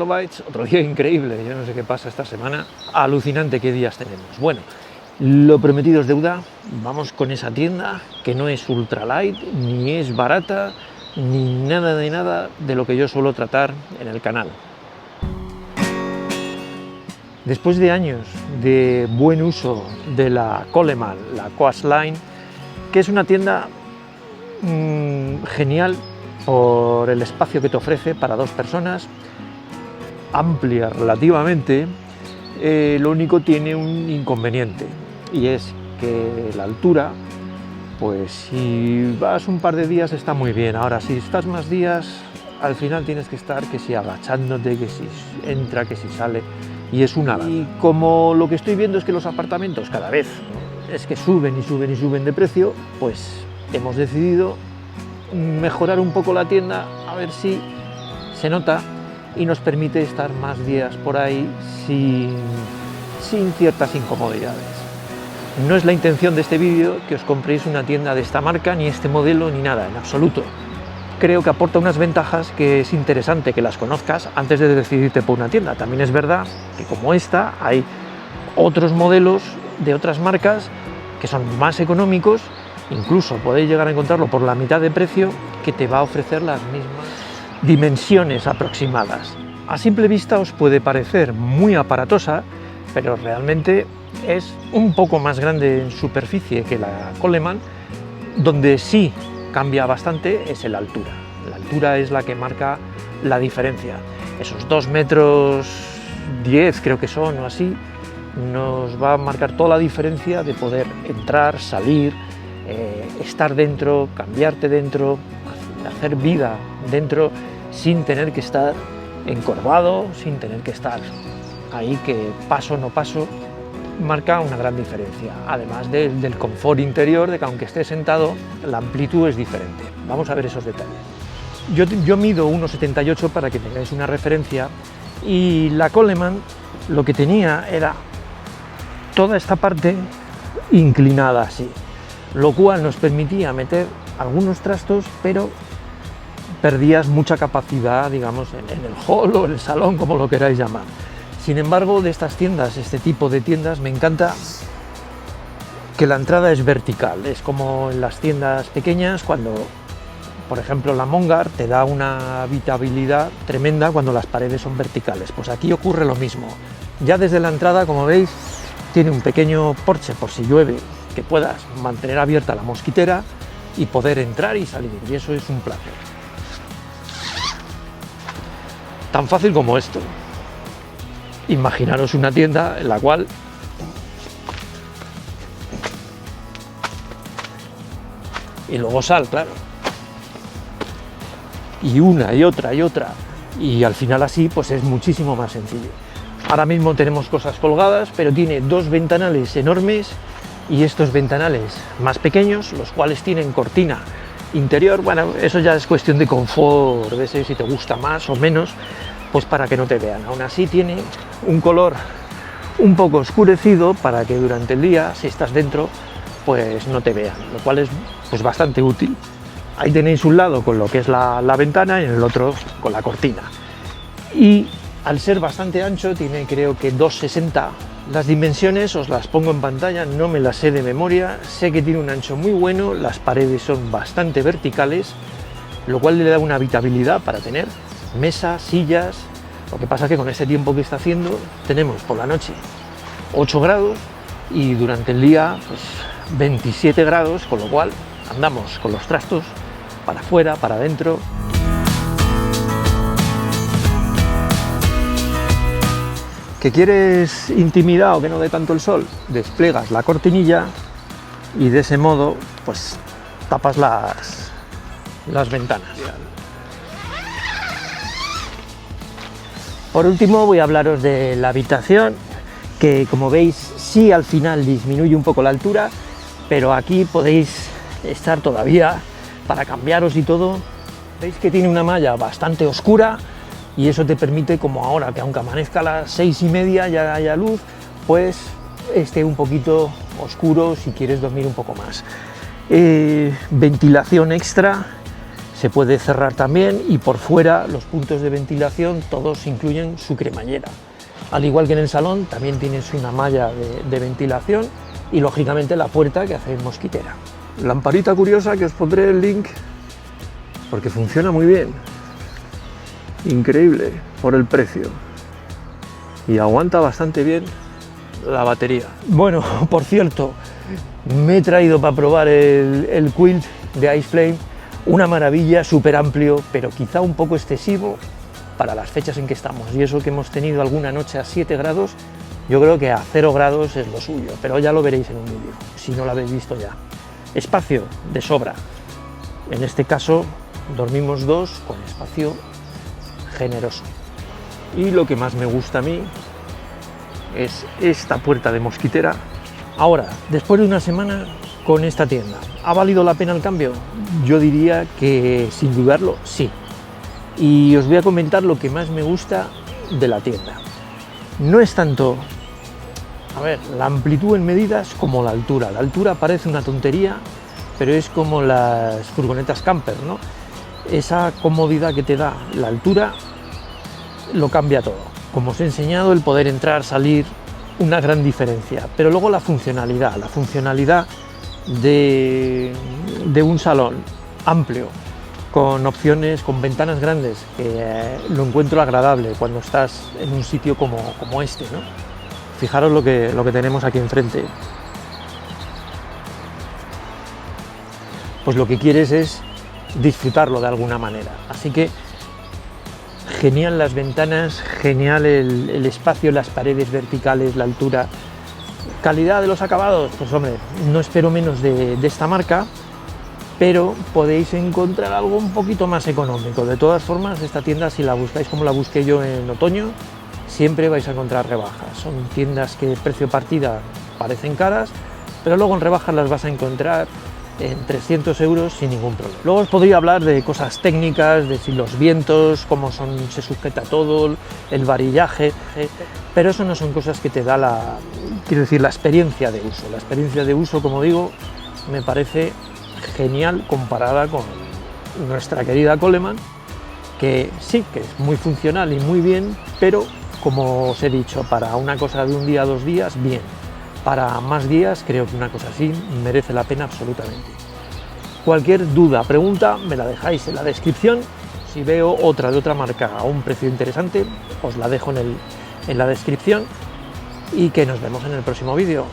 kilobytes, otro día increíble, yo no sé qué pasa esta semana, alucinante qué días tenemos. Bueno, lo prometido es deuda, vamos con esa tienda que no es ultralight, ni es barata, ni nada de lo que yo suelo tratar en el canal. Después de años de buen uso de la Coleman, la Coastline, que es una tienda genial por el espacio que te ofrece para 2 personas, amplia relativamente, lo único tiene un inconveniente, y es que la altura, pues si vas un par de días está muy bien. Ahora, si estás más días, al final tienes que estar que si agachándote, que si entra, que si sale, y es una lata. Y como lo que estoy viendo es que los apartamentos cada vez es que suben y suben y suben de precio, pues hemos decidido mejorar un poco la tienda, a ver si se nota y nos permite estar más días por ahí sin ciertas incomodidades. No es la intención de este vídeo que os compréis una tienda de esta marca, ni este modelo, ni nada, en absoluto. Creo que aporta unas ventajas que es interesante que las conozcas antes de decidirte por una tienda. También es verdad que como esta hay otros modelos de otras marcas que son más económicos, incluso podéis llegar a encontrarlo por la mitad de precio, que te va a ofrecer las mismas dimensiones aproximadas. A simple vista os puede parecer muy aparatosa, pero realmente es un poco más grande en superficie que la Coleman. Donde sí cambia bastante es en la altura. La altura es la que marca la diferencia. Esos 2,10 metros creo que son o así, nos va a marcar toda la diferencia de poder entrar, salir, estar dentro, cambiarte dentro, hacer vida dentro sin tener que estar encorvado, sin tener que estar ahí que paso no paso. Marca una gran diferencia, además del confort interior, de que aunque esté sentado, la amplitud es diferente. Vamos a ver esos detalles. Yo mido 1,78 para que tengáis una referencia, y la Coleman lo que tenía era toda esta parte inclinada así, lo cual nos permitía meter algunos trastos, pero perdías mucha capacidad, digamos, en el hall o en el salón, como lo queráis llamar. Sin embargo, de estas tiendas, este tipo de tiendas, me encanta que la entrada es vertical. Es como en las tiendas pequeñas, cuando, por ejemplo, la Mongar te da una habitabilidad tremenda cuando las paredes son verticales. Pues aquí ocurre lo mismo. Ya desde la entrada, como veis, tiene un pequeño porche por si llueve, que puedas mantener abierta la mosquitera y poder entrar y salir. Y eso es un placer. Tan fácil como esto. Imaginaros una tienda en la cual y luego sal, claro, y una y otra y al final así pues es muchísimo más sencillo. Ahora mismo tenemos cosas colgadas, pero tiene 2 ventanales enormes y estos ventanales más pequeños, los cuales tienen cortina interior. Bueno, eso ya es cuestión de confort, de si te gusta más o menos, pues para que no te vean. Aún así tiene un color un poco oscurecido para que durante el día, si estás dentro, pues no te vean, lo cual es pues bastante útil. Ahí tenéis un lado con lo que es la ventana y en el otro con la cortina. Y al ser bastante ancho, tiene creo que 2,60. Las dimensiones os las pongo en pantalla, no me las sé de memoria. Sé que tiene un ancho muy bueno, las paredes son bastante verticales, lo cual le da una habitabilidad para tener mesas, sillas. Lo que pasa es que con este tiempo que está haciendo, tenemos por la noche 8 grados y durante el día pues 27 grados, con lo cual andamos con los trastos para afuera, para adentro. ¿Que quieres intimidad o que no dé tanto el sol? Desplegas la cortinilla y de ese modo pues tapas las ventanas. Por último voy a hablaros de la habitación, que como veis sí al final disminuye un poco la altura, pero aquí podéis estar todavía para cambiaros y todo. Veis que tiene una malla bastante oscura y eso te permite, como ahora que aunque amanezca a las 6:30 ya haya luz, pues esté un poquito oscuro si quieres dormir un poco más. Ventilación extra, se puede cerrar también y por fuera los puntos de ventilación todos incluyen su cremallera. Al igual que en el salón también tienes una malla de ventilación y lógicamente la puerta que hace mosquitera. Lamparita curiosa que os pondré el link porque funciona muy bien. Increíble por el precio y aguanta bastante bien la batería. Bueno, por cierto, me he traído para probar el quilt de Iceflame, una maravilla, súper amplio, pero quizá un poco excesivo para las fechas en que estamos, y eso que hemos tenido alguna noche a 7 grados, yo creo que a 0 grados es lo suyo, pero ya lo veréis en un vídeo, si no lo habéis visto ya. Espacio de sobra, en este caso dormimos 2 con espacio generoso. Y lo que más me gusta a mí es esta puerta de mosquitera. Ahora, después de una semana con esta tienda, ¿ha valido la pena el cambio? Yo diría que sin dudarlo, sí. Y os voy a comentar lo que más me gusta de la tienda. No es tanto, la amplitud en medidas como la altura. La altura parece una tontería, pero es como las furgonetas camper, ¿no? Esa comodidad que te da la altura lo cambia todo. Como os he enseñado, el poder entrar, salir, una gran diferencia. Pero luego la funcionalidad de un salón amplio, con opciones, con ventanas grandes, que lo encuentro agradable cuando estás en un sitio como este, ¿no? Fijaros lo que tenemos aquí enfrente. Pues lo que quieres es disfrutarlo de alguna manera. Así que genial las ventanas, genial el espacio, las paredes verticales, la altura. Calidad de los acabados, pues hombre, no espero menos de esta marca, pero podéis encontrar algo un poquito más económico. De todas formas, esta tienda, si la buscáis como la busqué yo en otoño, siempre vais a encontrar rebajas. Son tiendas que precio partida parecen caras, pero luego en rebajas las vas a encontrar en 300 euros sin ningún problema. Luego os podría hablar de cosas técnicas, de si los vientos, cómo se sujeta todo, el varillaje, pero eso no son cosas que te da la experiencia de uso. La experiencia de uso, como digo, me parece genial comparada con nuestra querida Coleman, que sí, que es muy funcional y muy bien, pero como os he dicho, para una cosa de un día, 2 días, bien. Para más días, creo que una cosa así merece la pena absolutamente. Cualquier duda, pregunta, me la dejáis en la descripción. Si veo otra de otra marca a un precio interesante, os la dejo en la descripción y que nos vemos en el próximo vídeo.